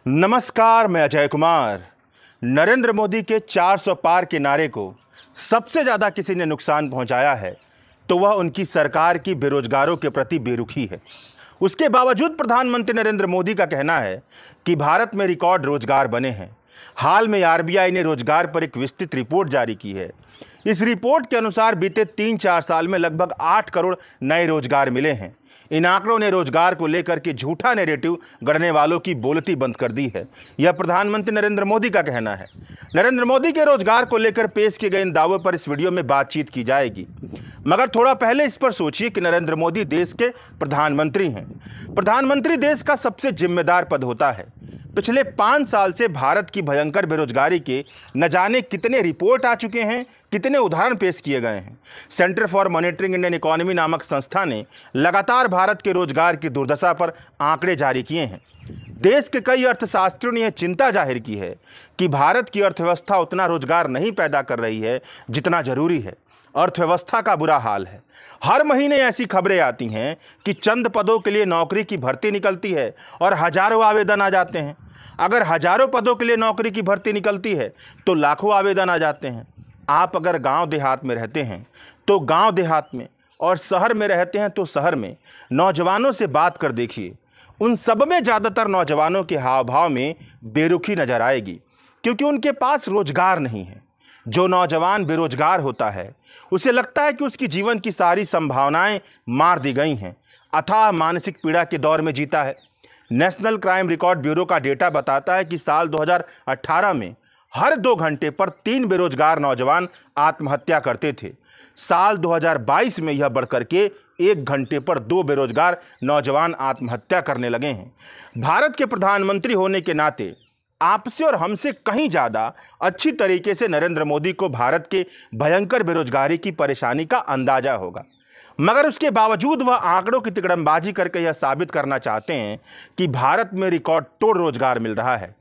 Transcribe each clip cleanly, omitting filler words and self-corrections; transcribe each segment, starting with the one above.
नमस्कार, मैं अजय कुमार। नरेंद्र मोदी के 400 पार के नारे को सबसे ज़्यादा किसी ने नुकसान पहुंचाया है तो वह उनकी सरकार की बेरोजगारों के प्रति बेरुखी है। उसके बावजूद प्रधानमंत्री नरेंद्र मोदी का कहना है कि भारत में रिकॉर्ड रोजगार बने हैं। हाल में आरबीआई ने रोजगार पर एक विस्तृत रिपोर्ट जारी की है। इस रिपोर्ट के अनुसार बीते 3-4 साल में लगभग 8 करोड़ नए रोजगार मिले हैं। इन आंकड़ों ने रोजगार को लेकर के झूठा नैरेटिव गढ़ने वालों की बोलती बंद कर दी है। यह प्रधानमंत्री नरेंद्र मोदी का कहना है। नरेंद्र मोदी के रोजगार को लेकर पेश किए गए इन दावों पर इस वीडियो में बातचीत की जाएगी, मगर थोड़ा पहले इस पर सोचिए कि नरेंद्र मोदी देश के प्रधानमंत्री हैं। प्रधानमंत्री देश का सबसे जिम्मेदार पद होता है। पिछले 5 साल से भारत की भयंकर बेरोजगारी के न जाने कितने रिपोर्ट आ चुके हैं, कितने उदाहरण पेश किए गए हैं। Centre for monitoring Indian economy नामक संस्था ने लगातार भारत के रोजगार की दुर्दशा पर आंकड़े जारी किए हैं। देश के कई अर्थशास्त्रियों ने यह चिंता जाहिर की है कि भारत की अर्थव्यवस्था उतना रोजगार नहीं पैदा कर रही है जितना जरूरी है। अर्थव्यवस्था का बुरा हाल है। हर महीने ऐसी खबरें आती हैं कि चंद पदों के लिए नौकरी की भर्ती निकलती है और हजारों आवेदन आ जाते हैं। अगर हजारों पदों के लिए नौकरी की भर्ती निकलती है तो लाखों आवेदन आ जाते हैं। आप अगर गांव देहात में रहते हैं तो गांव देहात में, और शहर में रहते हैं तो शहर में नौजवानों से बात कर देखिए। उन सब में ज़्यादातर नौजवानों के हाव भाव में बेरुखी नजर आएगी, क्योंकि उनके पास रोजगार नहीं है। जो नौजवान बेरोजगार होता है उसे लगता है कि उसकी जीवन की सारी संभावनाएं मार दी गई हैं। अथाह मानसिक पीड़ा के दौर में जीता है। नेशनल क्राइम रिकॉर्ड ब्यूरो का डेटा बताता है कि साल 2018 में हर 2 घंटे पर 3 बेरोजगार नौजवान आत्महत्या करते थे। साल 2022 में यह बढ़कर के 1 घंटे पर 2 बेरोजगार नौजवान आत्महत्या करने लगे हैं। भारत के प्रधानमंत्री होने के नाते आपसे और हमसे कहीं ज़्यादा अच्छी तरीके से नरेंद्र मोदी को भारत के भयंकर बेरोजगारी की परेशानी का अंदाजा होगा, मगर उसके बावजूद वह आंकड़ों की तिकड़मबाजी करके यह साबित करना चाहते हैं कि भारत में रिकॉर्ड तोड़ रोजगार मिल रहा है।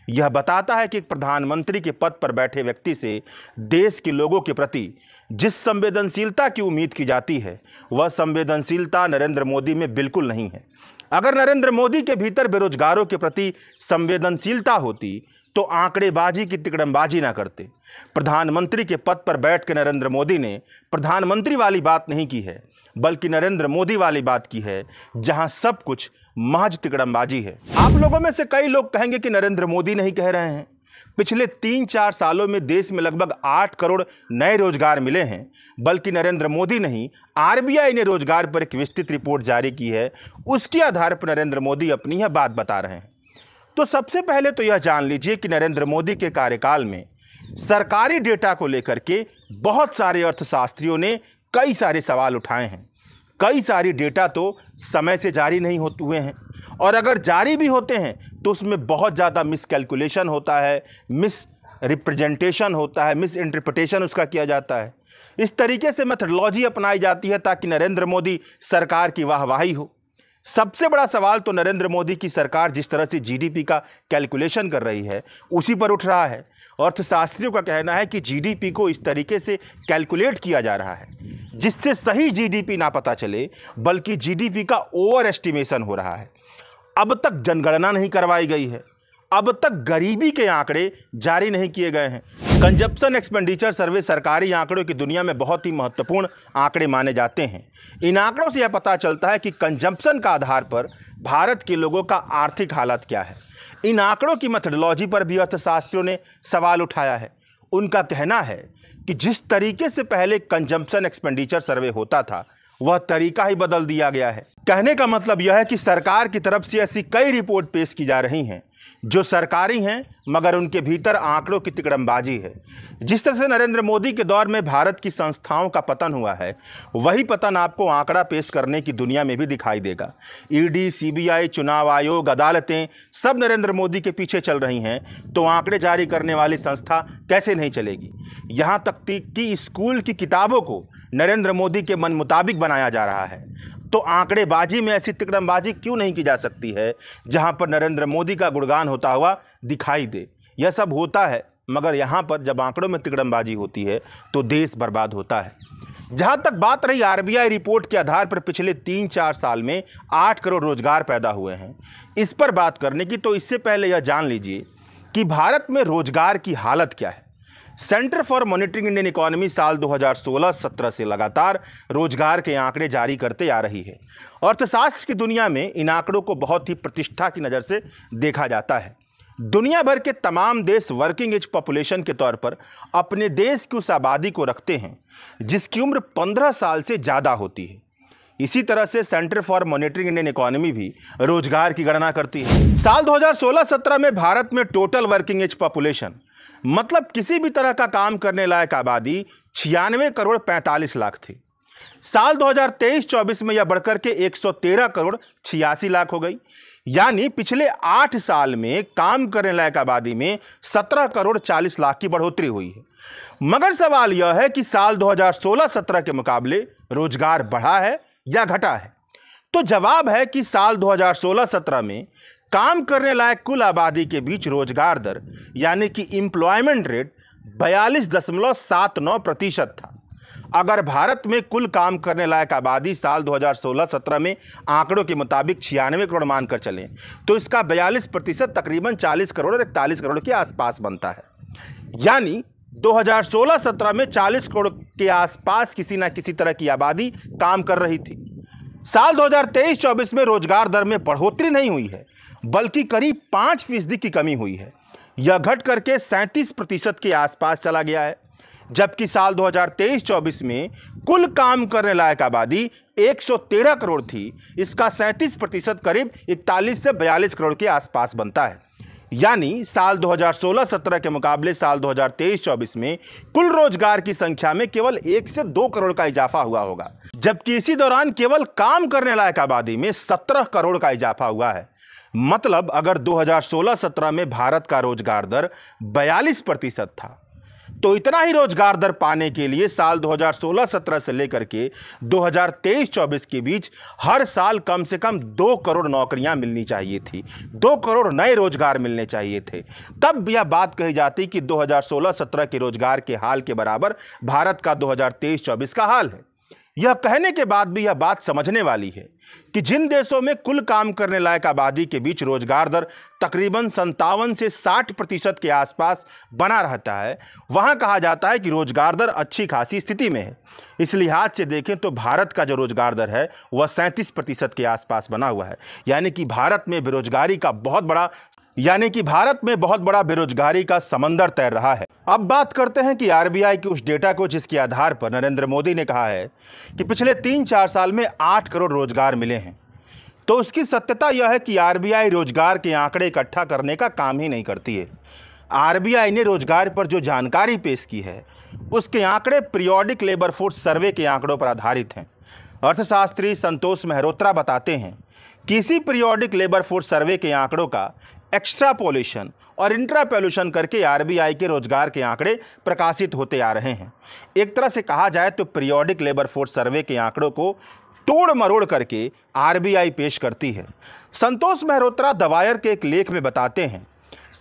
यह बताता है कि एक प्रधानमंत्री के पद पर बैठे व्यक्ति से देश के लोगों के प्रति जिस संवेदनशीलता की उम्मीद की जाती है, वह संवेदनशीलता नरेंद्र मोदी में बिल्कुल नहीं है। अगर नरेंद्र मोदी के भीतर बेरोजगारों के प्रति संवेदनशीलता होती तो आंकड़ेबाजी की तिकड़मबाजी ना करते। प्रधानमंत्री के पद पर बैठ के नरेंद्र मोदी ने प्रधानमंत्री वाली बात नहीं की है, बल्कि नरेंद्र मोदी वाली बात की है, जहां सब कुछ महज तिकड़मबाजी है। आप लोगों में से कई लोग कहेंगे कि नरेंद्र मोदी नहीं कह रहे हैं। पिछले 3-4 सालों में देश में लगभग 8 करोड़ नए रोजगार मिले हैं, बल्कि नरेंद्र मोदी नहीं, आरबीआई ने रोजगार पर एक विस्तृत रिपोर्ट जारी की है। उसके आधार पर नरेंद्र मोदी अपनी यह बात बता रहे हैं। तो सबसे पहले तो यह जान लीजिए कि नरेंद्र मोदी के कार्यकाल में सरकारी डेटा को लेकर के बहुत सारे अर्थशास्त्रियों ने कई सारे सवाल उठाए हैं। कई सारी डेटा तो समय से जारी नहीं होते हुए हैं, और अगर जारी भी होते हैं तो उसमें बहुत ज़्यादा मिसकैलकुलेशन होता है, मिस रिप्रेजेंटेशन होता है, मिस इंटरप्रिटेशन उसका किया जाता है। इस तरीके से मेथडोलॉजी अपनाई जाती है ताकि नरेंद्र मोदी सरकार की वाहवाही हो। सबसे बड़ा सवाल तो नरेंद्र मोदी की सरकार जिस तरह से जीडीपी का कैलकुलेशन कर रही है उसी पर उठ रहा है। अर्थशास्त्रियों का कहना है कि जीडीपी को इस तरीके से कैलकुलेट किया जा रहा है जिससे सही जीडीपी ना पता चले, बल्कि जीडीपी का ओवर एस्टिमेशन हो रहा है। अब तक जनगणना नहीं करवाई गई है। अब तक गरीबी के आंकड़े जारी नहीं किए गए हैं। कंजप्शन एक्सपेंडिचर सर्वे सरकारी आंकड़ों की दुनिया में बहुत ही महत्वपूर्ण आंकड़े माने जाते हैं। इन आंकड़ों से यह पता चलता है कि कंजप्शन का आधार पर भारत के लोगों का आर्थिक हालत क्या है। इन आंकड़ों की मेथडोलॉजी पर भी अर्थशास्त्रियों ने सवाल उठाया है। उनका कहना है कि जिस तरीके से पहले कंजप्शन एक्सपेंडिचर सर्वे होता था वह तरीका ही बदल दिया गया है। कहने का मतलब यह है कि सरकार की तरफ से ऐसी कई रिपोर्ट पेश की जा रही हैं जो सरकारी हैं, मगर उनके भीतर आंकड़ों की तिकड़मबाजी है। जिस तरह से नरेंद्र मोदी के दौर में भारत की संस्थाओं का पतन हुआ है, वही पतन आपको आंकड़ा पेश करने की दुनिया में भी दिखाई देगा। ईडी, सीबीआई, चुनाव आयोग, अदालतें सब नरेंद्र मोदी के पीछे चल रही हैं, तो आंकड़े जारी करने वाली संस्था कैसे नहीं चलेगी। यहाँ तक कि स्कूल की किताबों को नरेंद्र मोदी के मन मुताबिक बनाया जा रहा है, तो आंकड़ेबाजी में ऐसी तिकड़मबाजी क्यों नहीं की जा सकती है जहां पर नरेंद्र मोदी का गुणगान होता हुआ दिखाई दे। यह सब होता है, मगर यहां पर जब आंकड़ों में तिकड़मबाजी होती है तो देश बर्बाद होता है। जहां तक बात रही आरबीआई रिपोर्ट के आधार पर पिछले 3-4 साल में 8 करोड़ रोजगार पैदा हुए हैं, इस पर बात करने की, तो इससे पहले यह जान लीजिए कि भारत में रोजगार की हालत क्या है। Centre for monitoring Indian economy साल 2016-17 से लगातार रोजगार के आंकड़े जारी करते आ रही है। अर्थशास्त्र की दुनिया में इन आंकड़ों को बहुत ही प्रतिष्ठा की नज़र से देखा जाता है। दुनिया भर के तमाम देश वर्किंग एज पॉपुलेशन के तौर पर अपने देश की उस आबादी को रखते हैं जिसकी उम्र 15 साल से ज़्यादा होती है। इसी तरह से centre for monitoring Indian economy भी रोजगार की गणना करती है। साल 2016-17 में भारत में टोटल वर्किंग एज पॉपुलेशन, मतलब किसी भी तरह का काम करने लायक आबादी 96 करोड़ 45 लाख थी। साल 2023-24 में यह बढ़कर के 113 करोड़ 86 लाख हो गई। यानी पिछले 8 साल में काम करने लायक आबादी में 17 करोड़ 40 लाख की बढ़ोतरी हुई है। मगर सवाल यह है कि साल 2016-17 के मुकाबले रोजगार बढ़ा है या घटा है? तो जवाब है कि साल 2016-17 में काम करने लायक कुल आबादी के बीच रोजगार दर यानी कि एम्प्लॉयमेंट रेट 42.79% था। अगर भारत में कुल काम करने लायक आबादी साल 2016-17 में आंकड़ों के मुताबिक 96 करोड़ मानकर चलें, तो इसका 42% तकरीबन 40 करोड़ और 41 करोड़ के आसपास बनता है। यानी 2016-17 में 40 करोड़ के आसपास किसी न किसी तरह की आबादी काम कर रही थी। साल 2023-24 में रोजगार दर में बढ़ोतरी नहीं हुई है, बल्कि करीब 5% की कमी हुई है। यह घट करके 37% के आसपास चला गया है। जबकि साल 2023-24 में कुल काम करने लायक आबादी 113 करोड़ थी, इसका 37% करीब 41 से 42 करोड़ के आसपास बनता है। यानी साल 2016-17 के मुकाबले साल 2023-24 में कुल रोजगार की संख्या में केवल 1 से 2 करोड़ का इजाफा हुआ होगा, जबकि इसी दौरान केवल काम करने लायक आबादी में 17 करोड़ का इजाफा हुआ है। मतलब अगर 2016-17 में भारत का रोजगार दर 42% था, तो इतना ही रोजगार दर पाने के लिए साल 2016-17 से लेकर के 2023-24 के बीच हर साल कम से कम 2 करोड़ नौकरियां मिलनी चाहिए थी, 2 करोड़ नए रोजगार मिलने चाहिए थे। तब यह बात कही जाती कि 2016-17 के रोजगार के हाल के बराबर भारत का 2023-24 का हाल है। यह कहने के बाद भी यह बात समझने वाली है कि जिन देशों में कुल काम करने लायक आबादी के बीच रोजगार दर तकरीबन 57 से 60% के आसपास बना रहता है, वहां कहा जाता है कि रोजगार दर अच्छी खासी स्थिति में है। इस लिहाज से देखें तो भारत का जो रोजगार दर है वह 37% के आसपास बना हुआ है। यानी कि भारत में बहुत बड़ा बेरोजगारी का समंदर तैर रहा है। अब बात करते हैं कि आरबीआई के उस डेटा को जिसके आधार पर नरेंद्र मोदी ने कहा है कि पिछले 3-4 साल में 8 करोड़ रोजगार मिले हैं। तो उसकी सत्यता यह है कि आरबीआई रोजगार के आंकड़े इकट्ठा करने का काम ही नहीं करती है। आरबीआई ने रोजगार पर जो जानकारी पेश की है उसके आंकड़े पीरियोडिक लेबर फोर्स सर्वे के आंकड़ों पर आधारित हैं। अर्थशास्त्री संतोष मेहरोत्रा बताते हैं कि इसी पीरियोडिक लेबर फोर्स सर्वे के आंकड़ों का एक्स्ट्रापोलेशन और इंट्रापोलेशन करके आरबीआई के रोजगार के आंकड़े प्रकाशित होते आ रहे हैं। एक तरह से कहा जाए तो पीरियोडिक लेबर फोर्स सर्वे के आंकड़ों को तोड़ मरोड़ करके आरबीआई पेश करती है। संतोष मेहरोत्रा द वायर के एक लेख में बताते हैं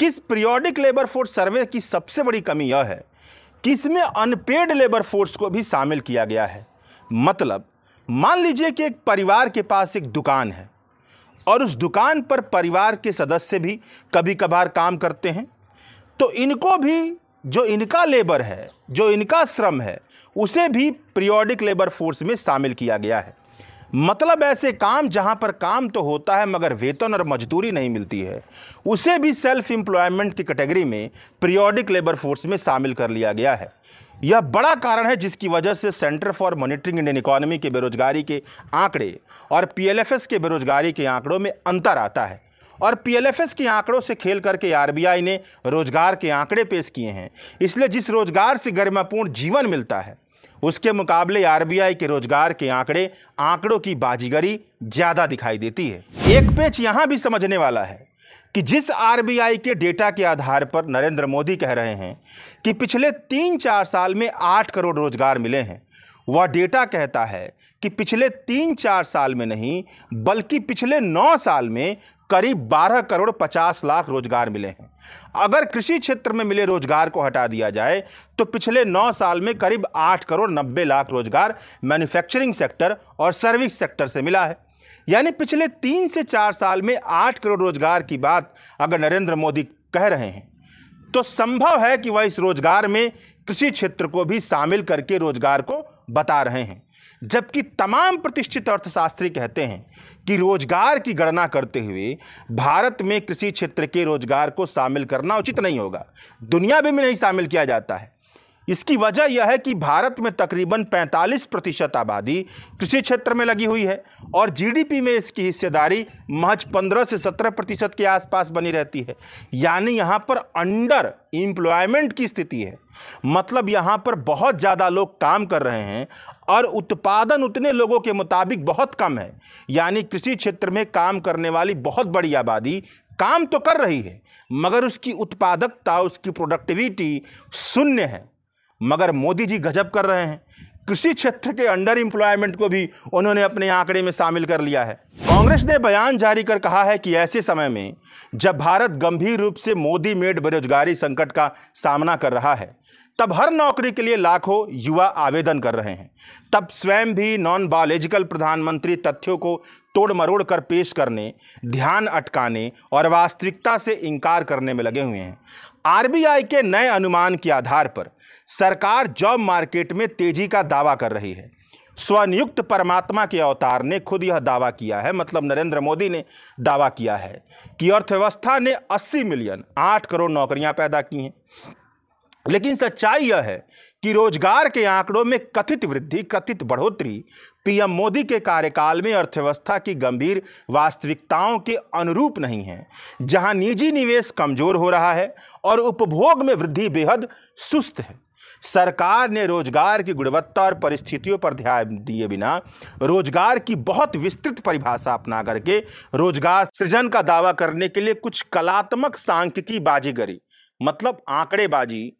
कि इस पीरियोडिक लेबर फोर्स सर्वे की सबसे बड़ी कमी यह है कि इसमें अनपेड लेबर फोर्स को भी शामिल किया गया है। मतलब मान लीजिए कि एक परिवार के पास एक दुकान है और उस दुकान पर परिवार के सदस्य भी कभी कभार काम करते हैं, तो इनको भी जो इनका लेबर है, जो इनका श्रम है, उसे भी पीरियोडिक लेबर फोर्स में शामिल किया गया है। मतलब ऐसे काम जहां पर काम तो होता है मगर वेतन और मजदूरी नहीं मिलती है, उसे भी सेल्फ एम्प्लॉयमेंट की कैटेगरी में पीरियोडिक लेबर फोर्स में शामिल कर लिया गया है। यह बड़ा कारण है जिसकी वजह से centre for monitoring Indian economy के बेरोजगारी के आंकड़े और पीएलएफएस के बेरोजगारी के आंकड़ों में अंतर आता है। और पीएलएफएस के आंकड़ों से खेल करके आरबीआई ने रोजगार के आंकड़े पेश किए हैं। इसलिए जिस रोजगार से गरिमापूर्ण जीवन मिलता है उसके मुकाबले आरबीआई के रोजगार के आंकड़ों की बाजीगरी ज्यादा दिखाई देती है। एक पेच यहां भी समझने वाला है कि जिस आरबीआई के डेटा के आधार पर नरेंद्र मोदी कह रहे हैं कि पिछले 3-4 साल में 8 करोड़ रोजगार मिले हैं, वह डेटा कहता है कि पिछले 3-4 साल में नहीं बल्कि पिछले 9 साल में करीब 12 करोड़ 50 लाख रोजगार मिले हैं। अगर कृषि क्षेत्र में मिले रोजगार को हटा दिया जाए तो पिछले 9 साल में करीब 8 करोड़ 90 लाख रोजगार मैन्युफैक्चरिंग सेक्टर और सर्विस सेक्टर से मिला है। यानी पिछले 3 से 4 साल में 8 करोड़ रोजगार की बात अगर नरेंद्र मोदी कह रहे हैं तो संभव है कि वह इस रोजगार में कृषि क्षेत्र को भी शामिल करके रोजगार को बता रहे हैं, जबकि तमाम प्रतिष्ठित अर्थशास्त्री कहते हैं कि रोजगार की गणना करते हुए भारत में कृषि क्षेत्र के रोजगार को शामिल करना उचित नहीं होगा। दुनिया में भी नहीं शामिल किया जाता है। इसकी वजह यह है कि भारत में तकरीबन 45% आबादी कृषि क्षेत्र में लगी हुई है और जीडीपी में इसकी हिस्सेदारी महज 15 से 17% के आसपास बनी रहती है। यानी यहाँ पर अंडर एम्प्लॉयमेंट की स्थिति है, मतलब यहाँ पर बहुत ज़्यादा लोग काम कर रहे हैं और उत्पादन उतने लोगों के मुताबिक बहुत कम है। यानी कृषि क्षेत्र में काम करने वाली बहुत बड़ी आबादी काम तो कर रही है मगर उसकी उत्पादकता, उसकी प्रोडक्टिविटी शून्य है। मगर मोदी जी गजब कर रहे हैं, कृषि क्षेत्र के अंडर एम्प्लॉयमेंट को भी उन्होंने अपने आंकड़े में शामिल कर लिया है। कांग्रेस ने बयान जारी कर कहा है कि ऐसे समय में जब भारत गंभीर रूप से मोदी मेड बेरोजगारी संकट का सामना कर रहा है, तब हर नौकरी के लिए लाखों युवा आवेदन कर रहे हैं, तब स्वयं भी नॉन बायोलॉजिकल प्रधानमंत्री तथ्यों को तोड़ मरोड़ कर पेश करने, ध्यान अटकाने और वास्तविकता से इनकार करने में लगे हुए हैं। आरबीआई के नए अनुमान के आधार पर सरकार जॉब मार्केट में तेजी का दावा कर रही है। स्वनियुक्त परमात्मा के अवतार ने खुद यह दावा किया है, मतलब नरेंद्र मोदी ने दावा किया है कि अर्थव्यवस्था ने 80 मिलियन 8 करोड़ नौकरियां पैदा की हैं। लेकिन सच्चाई यह है कि रोजगार के आंकड़ों में कथित वृद्धि, कथित बढ़ोतरी पीएम मोदी के कार्यकाल में अर्थव्यवस्था की गंभीर वास्तविकताओं के अनुरूप नहीं है, जहां निजी निवेश कमजोर हो रहा है और उपभोग में वृद्धि बेहद सुस्त है। सरकार ने रोजगार की गुणवत्ता और परिस्थितियों पर ध्यान दिए बिना रोजगार की बहुत विस्तृत परिभाषा अपना करके रोजगार सृजन का दावा करने के लिए कुछ कलात्मक सांख्यिकी बाजीगरी, मतलब आंकड़ेबाजी,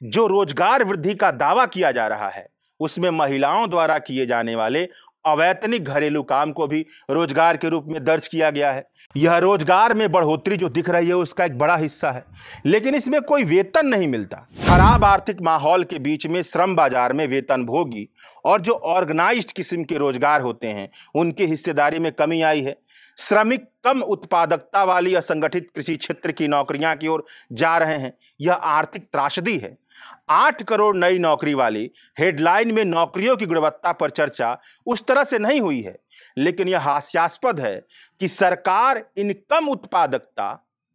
जो रोजगार वृद्धि का दावा किया जा रहा है उसमें महिलाओं द्वारा किए जाने वाले अवैतनिक घरेलू काम को भी रोजगार के रूप में दर्ज किया गया है। यह रोजगार में बढ़ोतरी जो दिख रही है उसका एक बड़ा हिस्सा है, लेकिन इसमें कोई वेतन नहीं मिलता। खराब आर्थिक माहौल के बीच में श्रम बाजार में वेतनभोगी और जो ऑर्गेनाइज्ड किस्म के रोजगार होते हैं उनकी हिस्सेदारी में कमी आई है। श्रमिक कम उत्पादकता वाली असंगठित कृषि क्षेत्र की नौकरियां की ओर जा रहे हैं। यह आर्थिक त्रासदी है। 8 करोड़ नई नौकरी वाली हेडलाइन में नौकरियों की गुणवत्ता पर चर्चा उस तरह से नहीं हुई है, लेकिन यह हास्यास्पद है कि सरकार इन कम उत्पादकता,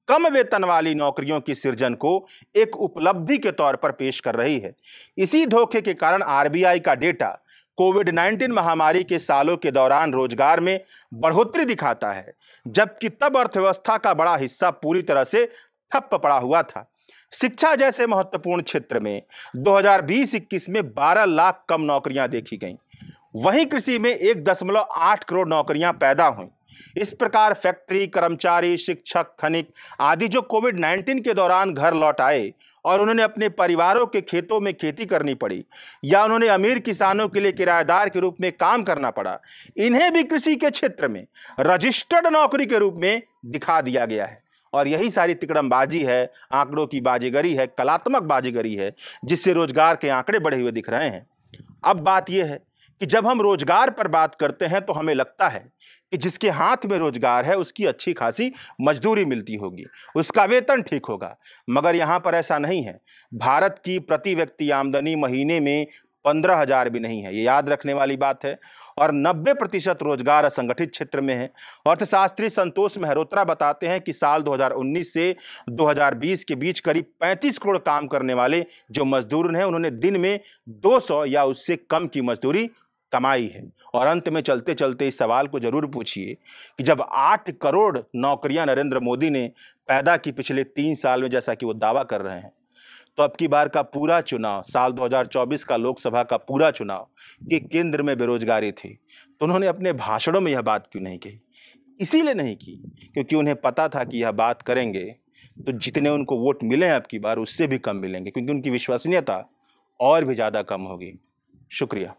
कम वेतन वाली नौकरियों की सृजन को एक उपलब्धि के तौर पर पेश कर रही है। इसी धोखे के कारण आरबीआई का डेटा कोविड-19 महामारी के सालों के दौरान रोजगार में बढ़ोतरी दिखाता है, जबकि तब अर्थव्यवस्था का बड़ा हिस्सा पूरी तरह से ठप पड़ा हुआ था। शिक्षा जैसे महत्वपूर्ण क्षेत्र में 2020-21 में 12 लाख कम नौकरियां देखी गईं। वहीं कृषि में 1.8 करोड़ नौकरियां पैदा हुईं। इस प्रकार फैक्ट्री कर्मचारी, शिक्षक, खनिक आदि जो कोविड-19 के दौरान घर लौट आए और उन्होंने अपने परिवारों के खेतों में खेती करनी पड़ी या उन्होंने अमीर किसानों के लिए किराएदार के रूप में काम करना पड़ा, इन्हें भी कृषि के क्षेत्र में रजिस्टर्ड नौकरी के रूप में दिखा दिया गया है। और यही सारी तिकड़मबाजी है, आंकड़ों की बाजीगरी है, कलात्मक बाजीगरी है, जिससे रोजगार के आंकड़े बढ़े हुए दिख रहे हैं। अब बात यह है कि जब हम रोजगार पर बात करते हैं तो हमें लगता है कि जिसके हाथ में रोजगार है उसकी अच्छी खासी मजदूरी मिलती होगी, उसका वेतन ठीक होगा, मगर यहाँ पर ऐसा नहीं है। भारत की प्रति व्यक्ति आमदनी महीने में 15,000 भी नहीं है, ये याद रखने वाली बात है। और 90% रोजगार असंगठित क्षेत्र में है। अर्थशास्त्री संतोष मेहरोत्रा बताते हैं कि साल 2019 से 2020 के बीच करीब 35 करोड़ काम करने वाले जो मजदूर हैं उन्होंने दिन में 200 या उससे कम की मजदूरी कमाई है। और अंत में चलते चलते इस सवाल को जरूर पूछिए कि जब 8 करोड़ नौकरियां नरेंद्र मोदी ने पैदा की पिछले 3 साल में, जैसा कि वो दावा कर रहे हैं, तो अब की बार का पूरा चुनाव, साल 2024 का लोकसभा का पूरा चुनाव के केंद्र में बेरोजगारी थी, तो उन्होंने अपने भाषणों में यह बात क्यों नहीं कही? इसीलिए नहीं की क्योंकि उन्हें पता था कि यह बात करेंगे तो जितने उनको वोट मिले हैं अब की बार उससे भी कम मिलेंगे, क्योंकि उनकी विश्वसनीयता और भी ज़्यादा कम होगी। शुक्रिया।